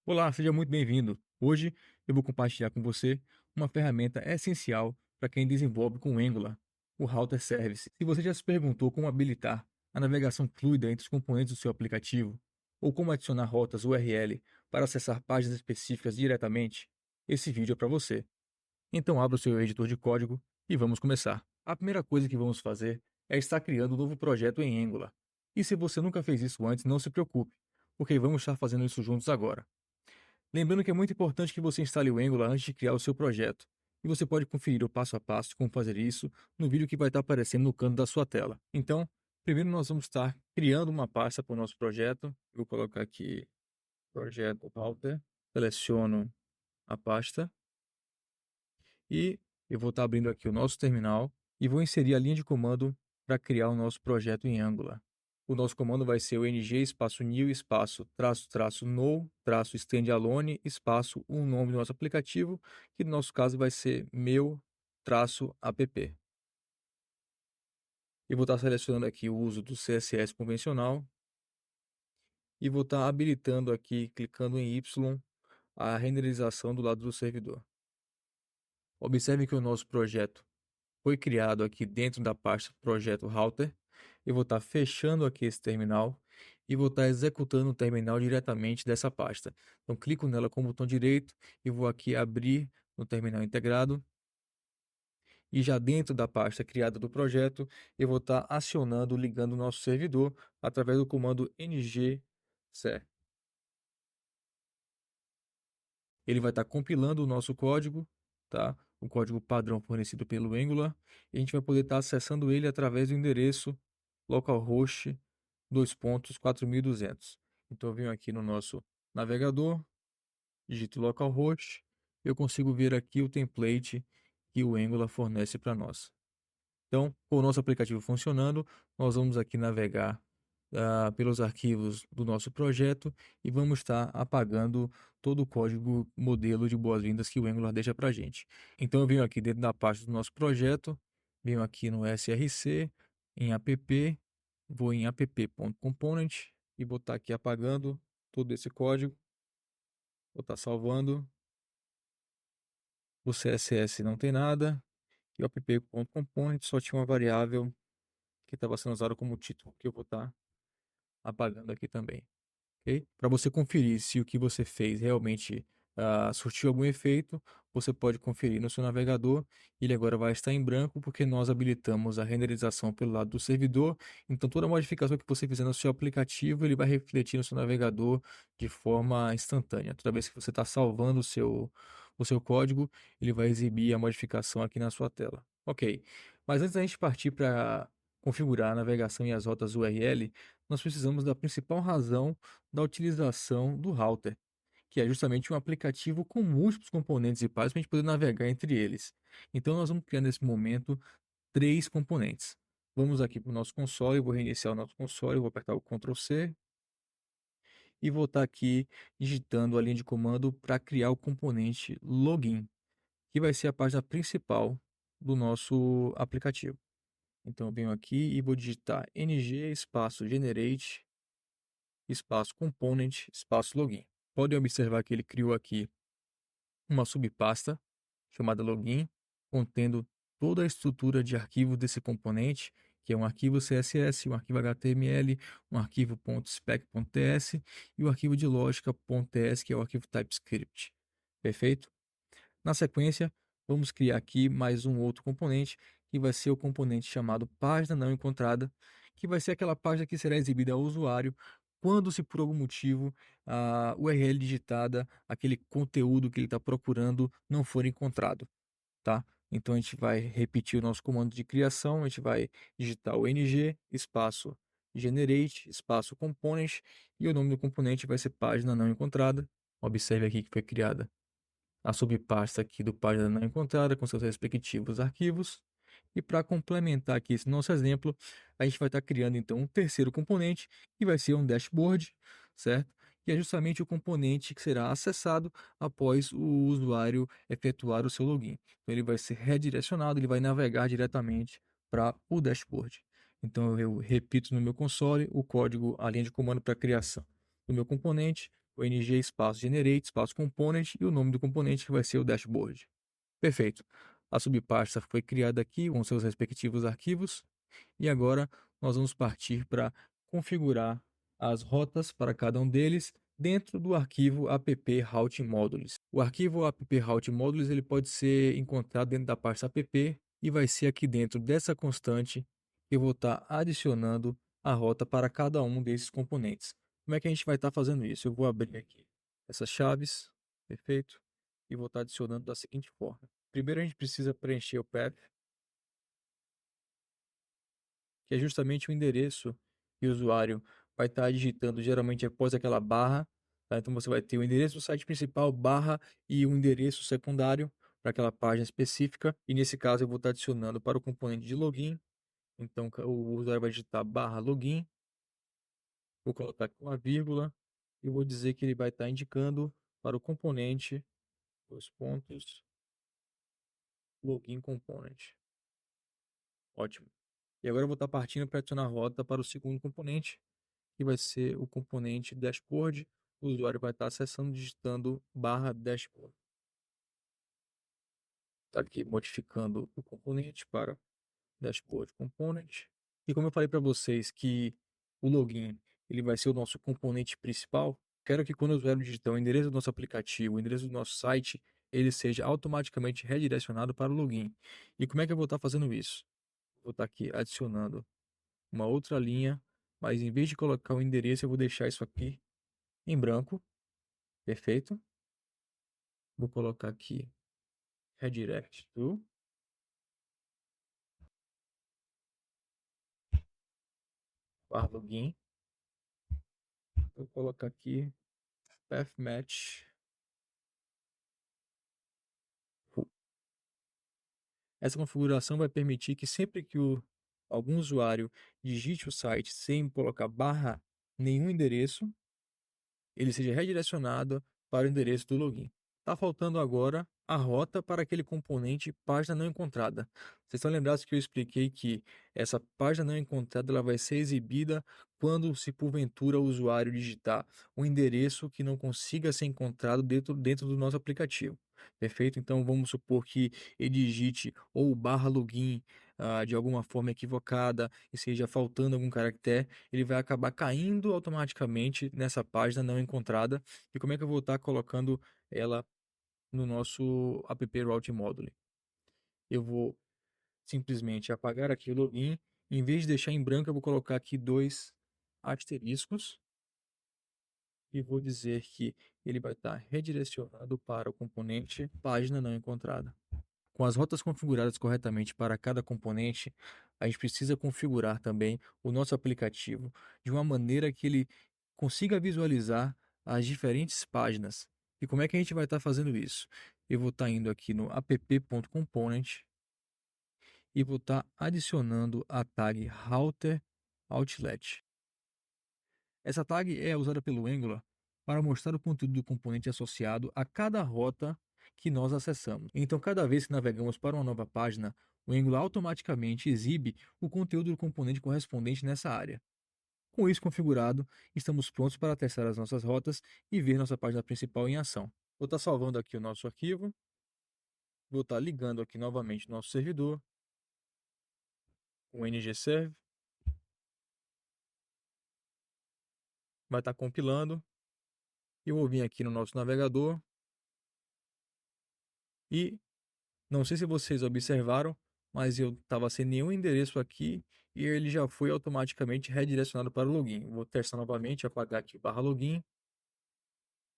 Olá, seja muito bem-vindo. Hoje eu vou compartilhar com você uma ferramenta essencial para quem desenvolve com Angular, o Router Service. Se você já se perguntou como habilitar a navegação fluida entre os componentes do seu aplicativo, ou como adicionar rotas URL para acessar páginas específicas diretamente, esse vídeo é para você. Então abra o seu editor de código e vamos começar. A primeira coisa que vamos fazer é estar criando um novo projeto em Angular. E se você nunca fez isso antes, não se preocupe, porque vamos estar fazendo isso juntos agora. Lembrando que é muito importante que você instale o Angular antes de criar o seu projeto, e você pode conferir o passo a passo de como fazer isso no vídeo que vai estar aparecendo no canto da sua tela. Então, primeiro nós vamos estar criando uma pasta para o nosso projeto. Eu vou colocar aqui projeto Router, seleciono a pasta e eu vou estar abrindo aqui o nosso terminal e vou inserir a linha de comando para criar o nosso projeto em Angular. O nosso comando vai ser o ng espaço new espaço traço no traço standalone espaço o nome do nosso aplicativo, que no nosso caso vai ser meu traço app. E vou estar selecionando aqui o uso do CSS convencional e vou estar habilitando aqui, clicando em Y, a renderização do lado do servidor. Observe que o nosso projeto foi criado aqui dentro da pasta projeto Router. Eu vou estar fechando aqui esse terminal e vou estar executando o terminal diretamente dessa pasta. Então, clico nela com o botão direito e vou aqui abrir no terminal integrado. E já dentro da pasta criada do projeto, eu vou estar acionando, ligando o nosso servidor através do comando ng-ser. Ele vai estar compilando o nosso código, tá? O código padrão fornecido pelo Angular, e a gente vai poder estar acessando ele através do endereço localhost 4200. Então eu venho aqui no nosso navegador, digito localhost, eu consigo ver aqui o template que o Angular fornece para nós. Então, com o nosso aplicativo funcionando, nós vamos aqui navegar pelos arquivos do nosso projeto e vamos estar apagando todo o código modelo de boas-vindas que o Angular deixa para a gente. Então, eu venho aqui dentro da parte do nosso projeto, venho aqui no src, em app, vou em app.component e vou estar aqui apagando todo esse código, vou estar salvando. O CSS não tem nada e o app.component só tinha uma variável que estava sendo usada como título, que eu vou estar apagando aqui também. Okay? Para você conferir se o que você fez realmente surtiu algum efeito, você pode conferir no seu navegador. Ele agora vai estar em branco porque nós habilitamos a renderização pelo lado do servidor. Então toda modificação que você fizer no seu aplicativo, ele vai refletir no seu navegador de forma instantânea. Toda vez que você está salvando o seu código, ele vai exibir a modificação aqui na sua tela. Ok, mas antes da gente partir para configurar a navegação e as rotas URL, nós precisamos da principal razão da utilização do router, que é justamente um aplicativo com múltiplos componentes e páginas para a gente poder navegar entre eles. Então nós vamos criar nesse momento três componentes. Vamos aqui para o nosso console, eu vou reiniciar o nosso console, eu vou apertar o Ctrl C e vou estar aqui digitando a linha de comando para criar o componente login, que vai ser a página principal do nosso aplicativo. Então eu venho aqui e vou digitar ng espaço generate espaço component espaço login. Podem observar que ele criou aqui uma subpasta chamada login, contendo toda a estrutura de arquivo desse componente, que é um arquivo CSS, um arquivo HTML, um arquivo .spec.ts e o arquivo de lógica.ts, que é o arquivo TypeScript. Perfeito? Na sequência, vamos criar aqui mais um outro componente, que vai ser o componente chamado página não encontrada, que vai ser aquela página que será exibida ao usuário quando, se por algum motivo, a URL digitada, aquele conteúdo que ele está procurando, não for encontrado, tá? Então a gente vai repetir o nosso comando de criação, a gente vai digitar o ng, espaço generate, espaço component, e o nome do componente vai ser página não encontrada. Observe aqui que foi criada a subpasta aqui do página não encontrada com seus respectivos arquivos. E para complementar aqui esse nosso exemplo, a gente vai estar criando então um terceiro componente, que vai ser um dashboard, certo? Que é justamente o componente que será acessado após o usuário efetuar o seu login. Então ele vai ser redirecionado, ele vai navegar diretamente para o dashboard. Então eu repito no meu console o código, a linha de comando para a criação do meu componente, o ng espaço generate, espaço component e o nome do componente que vai ser o dashboard. Perfeito. A subpasta foi criada aqui com seus respectivos arquivos e agora nós vamos partir para configurar as rotas para cada um deles dentro do arquivo app routing modules. O arquivo app routing modules ele pode ser encontrado dentro da pasta app e vai ser aqui dentro dessa constante que eu vou estar adicionando a rota para cada um desses componentes. Como é que a gente vai estar fazendo isso? Eu vou abrir aqui essas chaves, perfeito, e vou estar adicionando da seguinte forma. Primeiro a gente precisa preencher o path, que é justamente o endereço que o usuário vai estar digitando geralmente após aquela barra. Tá? Então você vai ter o endereço do site principal, barra e o endereço secundário para aquela página específica. E nesse caso eu vou estar adicionando para o componente de login. Então o usuário vai digitar barra login, vou colocar aqui uma vírgula e vou dizer que ele vai estar indicando para o componente, dois pontos, login component. Ótimo. E agora eu vou estar partindo para adicionar a rota para o segundo componente, que vai ser o componente dashboard. O usuário vai estar acessando digitando barra dashboard. Está aqui modificando o componente para dashboard component. E como eu falei para vocês que o login ele vai ser o nosso componente principal, quero que quando o usuário digitar o endereço do nosso aplicativo, o endereço do nosso site, ele seja automaticamente redirecionado para o login. E como é que eu vou estar fazendo isso? Vou estar aqui adicionando uma outra linha, mas em vez de colocar o endereço, eu vou deixar isso aqui em branco. Perfeito. Vou colocar aqui redirect to. Barra login. Vou colocar aqui path match. Essa configuração vai permitir que sempre que algum usuário digite o site sem colocar barra nenhum endereço, ele seja redirecionado para o endereço do login. Está faltando agora a rota para aquele componente página não encontrada. Vocês estão lembrados que eu expliquei que essa página não encontrada ela vai ser exibida quando, se porventura o usuário digitar um endereço que não consiga ser encontrado dentro do nosso aplicativo. Perfeito? Então vamos supor que ele digite ou barra login de alguma forma equivocada e seja faltando algum caractere, ele vai acabar caindo automaticamente nessa página não encontrada. E como é que eu vou estar colocando ela no nosso app Route Module? Eu vou simplesmente apagar aqui o login. Em vez de deixar em branco, eu vou colocar aqui dois asteriscos e vou dizer que ele vai estar redirecionado para o componente página não encontrada. Com as rotas configuradas corretamente para cada componente, a gente precisa configurar também o nosso aplicativo de uma maneira que ele consiga visualizar as diferentes páginas. E como é que a gente vai estar fazendo isso? Eu vou estar indo aqui no app.component e vou estar adicionando a tag Router Outlet. Essa tag é usada pelo Angular para mostrar o conteúdo do componente associado a cada rota que nós acessamos. Então, cada vez que navegamos para uma nova página, o Angular automaticamente exibe o conteúdo do componente correspondente nessa área. Com isso configurado, estamos prontos para testar as nossas rotas e ver nossa página principal em ação. Vou estar salvando aqui o nosso arquivo, vou estar ligando aqui novamente o nosso servidor, o ngserve, vai estar compilando, e eu vou vir aqui no nosso navegador e não sei se vocês observaram, mas eu estava sem nenhum endereço aqui e ele já foi automaticamente redirecionado para o login. Vou testar novamente, apagar aqui barra login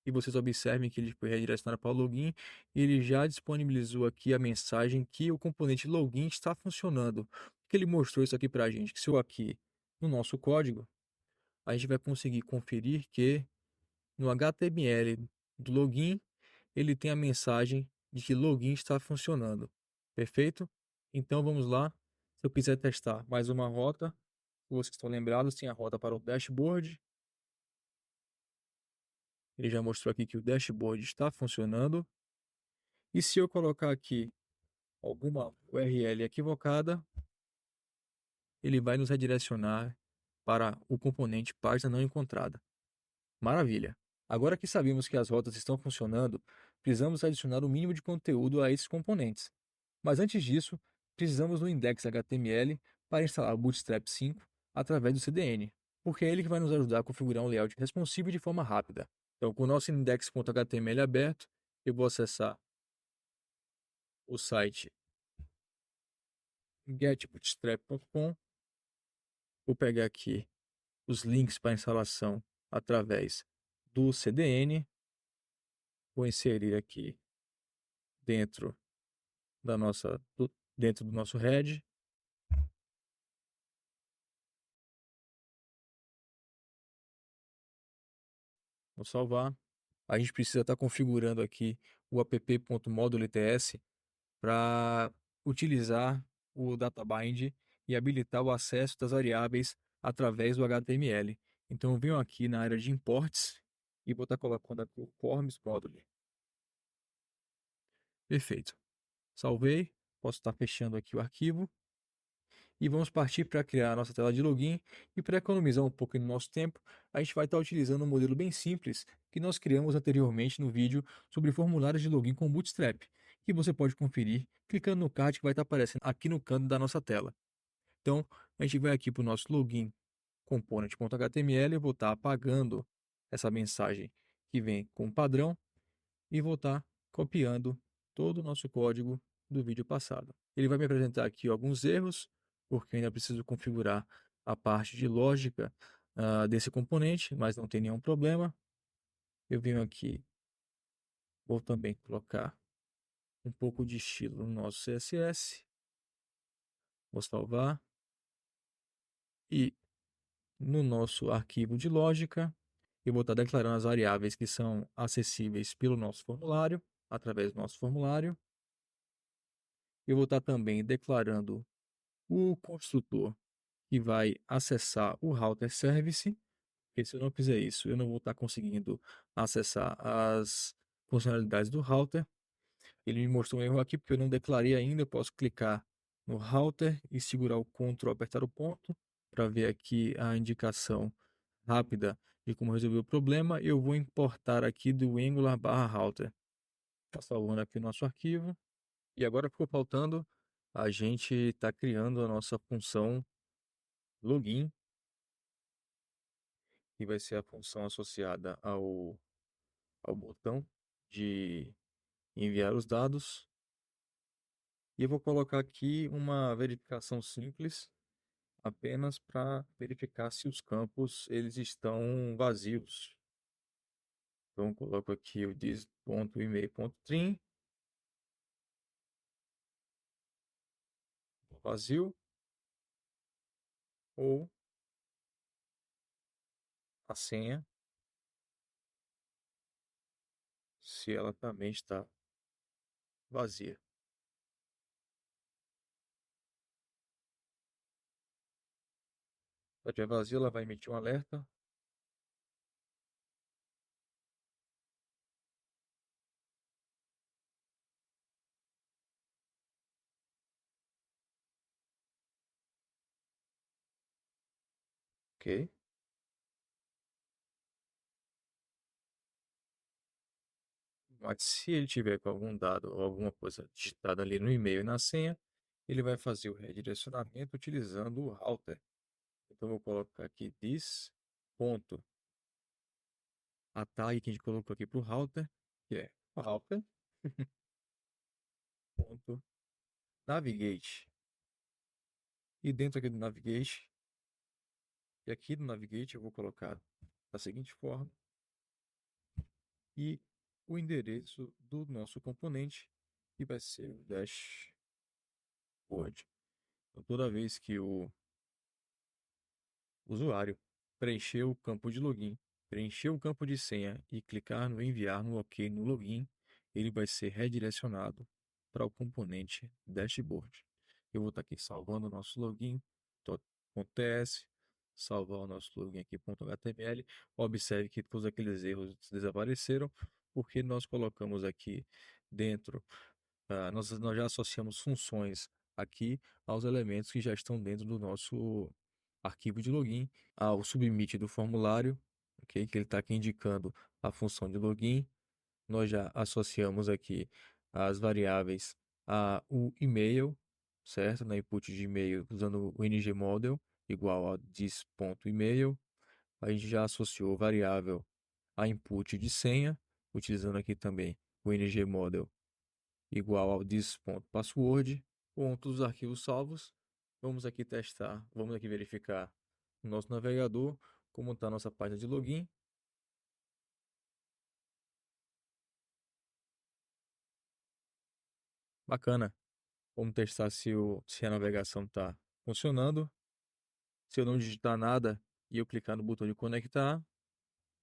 e vocês observem que ele foi redirecionado para o login e ele já disponibilizou aqui a mensagem que o componente login está funcionando. Porque ele mostrou isso aqui para a gente, que se eu aqui no nosso código, a gente vai conseguir conferir que no HTML do login ele tem a mensagem de que login está funcionando. Perfeito? Então vamos lá. Se eu quiser testar mais uma rota, vocês estão lembrados, tem a rota para o dashboard. Ele já mostrou aqui que o dashboard está funcionando. E se eu colocar aqui alguma URL equivocada, ele vai nos redirecionar para o componente página não encontrada. Maravilha! Agora que sabemos que as rotas estão funcionando, precisamos adicionar o mínimo de conteúdo a esses componentes. Mas antes disso, precisamos do index HTML para instalar o Bootstrap 5 através do CDN, porque é ele que vai nos ajudar a configurar um layout responsivo de forma rápida. Então, com o nosso index.html aberto, eu vou acessar o site getbootstrap.com, vou pegar aqui os links para instalação através do CDN, vou inserir aqui dentro dentro do nosso head. Vou salvar. A gente precisa estar configurando aqui o app.module.ts para utilizar o databind e habilitar o acesso das variáveis através do HTML. Então eu venho aqui na área de imports e vou estar colocando aqui o forms module. Perfeito. Salvei. Posso estar fechando aqui o arquivo. E vamos partir para criar a nossa tela de login. E para economizar um pouco do nosso tempo, a gente vai estar utilizando um modelo bem simples que nós criamos anteriormente no vídeo sobre formulários de login com Bootstrap, que você pode conferir clicando no card que vai estar aparecendo aqui no canto da nossa tela. Então, a gente vai aqui para o nosso login component.html, eu vou estar apagando essa mensagem que vem com o padrão e vou estar copiando todo o nosso código do vídeo passado. Ele vai me apresentar aqui alguns erros, porque eu ainda preciso configurar a parte de lógica desse componente, mas não tem nenhum problema. Eu venho aqui, vou também colocar um pouco de estilo no nosso CSS, vou salvar, e no nosso arquivo de lógica, eu vou estar declarando as variáveis que são acessíveis pelo nosso formulário, através do nosso formulário. Eu vou estar também declarando o construtor que vai acessar o router service, porque se eu não fizer isso, eu não vou estar conseguindo acessar as funcionalidades do router. Ele me mostrou um erro aqui porque eu não declarei ainda. Eu posso clicar no router e segurar o Ctrl, apertar o ponto para ver aqui a indicação rápida de como resolver o problema. Eu vou importar aqui do Angular/router. Está salvando aqui o nosso arquivo. E agora ficou faltando a gente está criando a nossa função login, que vai ser a função associada ao botão de enviar os dados. E eu vou colocar aqui uma verificação simples, apenas para verificar se os campos eles estão vazios. Então, coloco aqui o this.email.trim vazio, ou a senha, se ela também está vazia. Se ela estiver vazia, ela vai emitir um alerta. Ok. Mas se ele tiver com algum dado ou alguma coisa digitada ali no e-mail e na senha, ele vai fazer o redirecionamento utilizando o router. Então, eu vou colocar aqui this ponto a tag que a gente colocou aqui para o router, que é router ponto navigate. E dentro aqui do navigate, e aqui do navigate eu vou colocar da seguinte forma, e o endereço do nosso componente, que vai ser o dashboard. Então, toda vez que o usuário preencher o campo de login, preencher o campo de senha e clicar no enviar no OK no login, ele vai ser redirecionado para o componente dashboard. Eu vou estar aqui salvando o nosso login.ts, salvar o nosso login aqui.html. Observe que todos aqueles erros desapareceram, porque nós colocamos aqui dentro, nós já associamos funções aqui aos elementos que já estão dentro do nosso arquivo de login, ao submit do formulário, okay, que ele está aqui indicando a função de login. Nós já associamos aqui as variáveis a o e-mail, certo? Na input de e-mail usando o ngModel igual a this.email. A gente já associou variável a input de senha, utilizando aqui também o ngModel igual ao this.password. Pontos os arquivos salvos. Vamos aqui testar, vamos aqui verificar no nosso navegador como está a nossa página de login. Bacana. Vamos testar se a navegação está funcionando. Se eu não digitar nada e eu clicar no botão de conectar,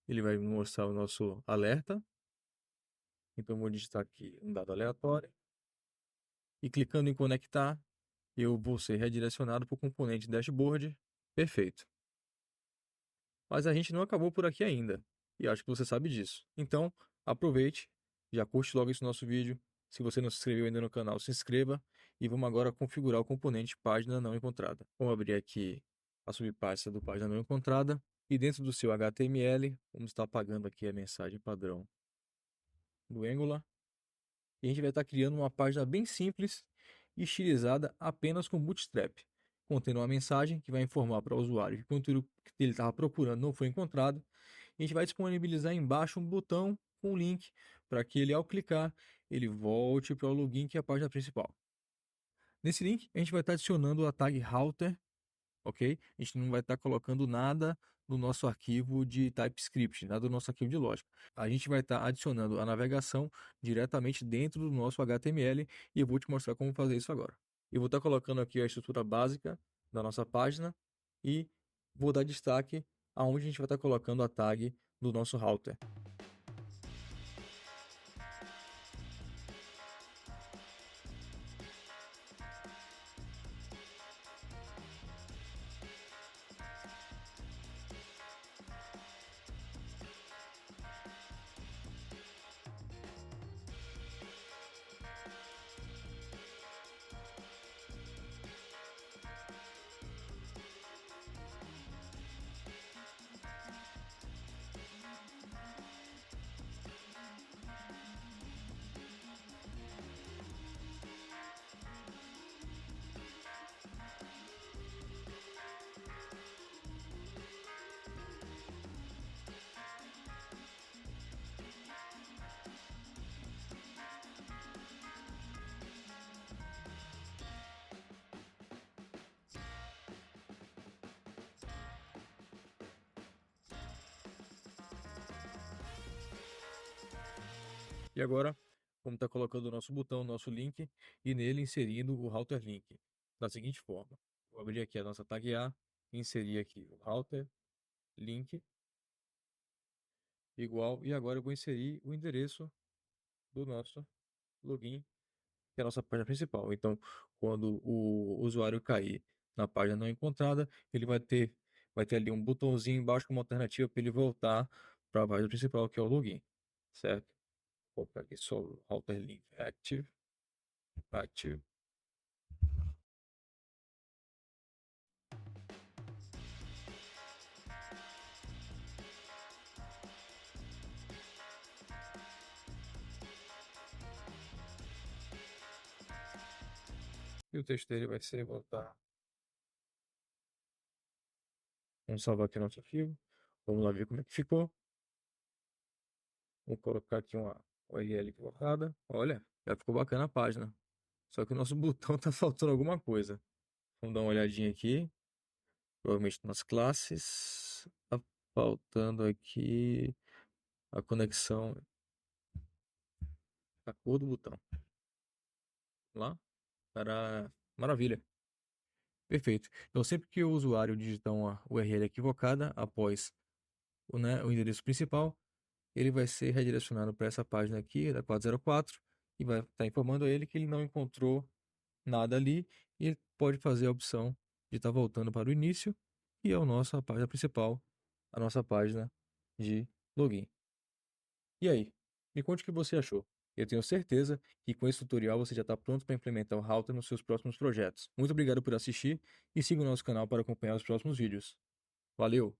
ele vai me mostrar o nosso alerta. Então, eu vou digitar aqui um dado aleatório. E clicando em conectar, eu vou ser redirecionado para o componente dashboard. Perfeito. Mas a gente não acabou por aqui ainda. E acho que você sabe disso. Então, aproveite, já curte logo esse nosso vídeo. Se você não se inscreveu ainda no canal, se inscreva. E vamos agora configurar o componente página não encontrada. Vamos abrir aqui a subpasta do página não encontrada. E dentro do seu HTML, vamos estar apagando aqui a mensagem padrão do Angular. E a gente vai estar criando uma página bem simples e estilizada apenas com Bootstrap, contendo uma mensagem que vai informar para o usuário que o conteúdo que ele estava procurando não foi encontrado. E a gente vai disponibilizar embaixo um botão com um link para que ele, ao clicar, ele volte para o login, que é a página principal. Nesse link, a gente vai estar adicionando a tag router, ok? A gente não vai estar colocando nada no nosso arquivo de TypeScript, nada do nosso arquivo de lógica. A gente vai estar adicionando a navegação diretamente dentro do nosso HTML e eu vou te mostrar como fazer isso agora. Eu vou estar colocando aqui a estrutura básica da nossa página e vou dar destaque aonde a gente vai estar colocando a tag do nosso router. E agora, vamos estar colocando o nosso botão, o nosso link, e nele inserindo o router link, da seguinte forma. Vou abrir aqui a nossa tag A, inserir aqui o router link, igual, e agora eu vou inserir o endereço do nosso login, que é a nossa página principal. Então, quando o usuário cair na página não encontrada, ele vai ter ali um botãozinho embaixo como alternativa para ele voltar para a página principal, que é o login, certo? Vou pegar aqui só o router link active. E o texto dele vai ser voltar. Vamos salvar aqui nosso arquivo. Vamos lá ver como é que ficou. Vou colocar aqui uma URL equivocada. Olha, já ficou bacana a página. Só que o nosso botão tá faltando alguma coisa. Vamos dar uma olhadinha aqui. Provavelmente nas classes. Tá faltando aqui a conexão. A cor do botão. Lá. Para... Maravilha. Perfeito. Então, sempre que o usuário digitar uma URL equivocada após o endereço principal, ele vai ser redirecionado para essa página aqui, da 404, e vai estar informando a ele que ele não encontrou nada ali, e ele pode fazer a opção de estar voltando para o início, que é a nossa página principal, a nossa página de login. E aí, me conte o que você achou. Eu tenho certeza que com esse tutorial você já está pronto para implementar o Router nos seus próximos projetos. Muito obrigado por assistir e siga o nosso canal para acompanhar os próximos vídeos. Valeu!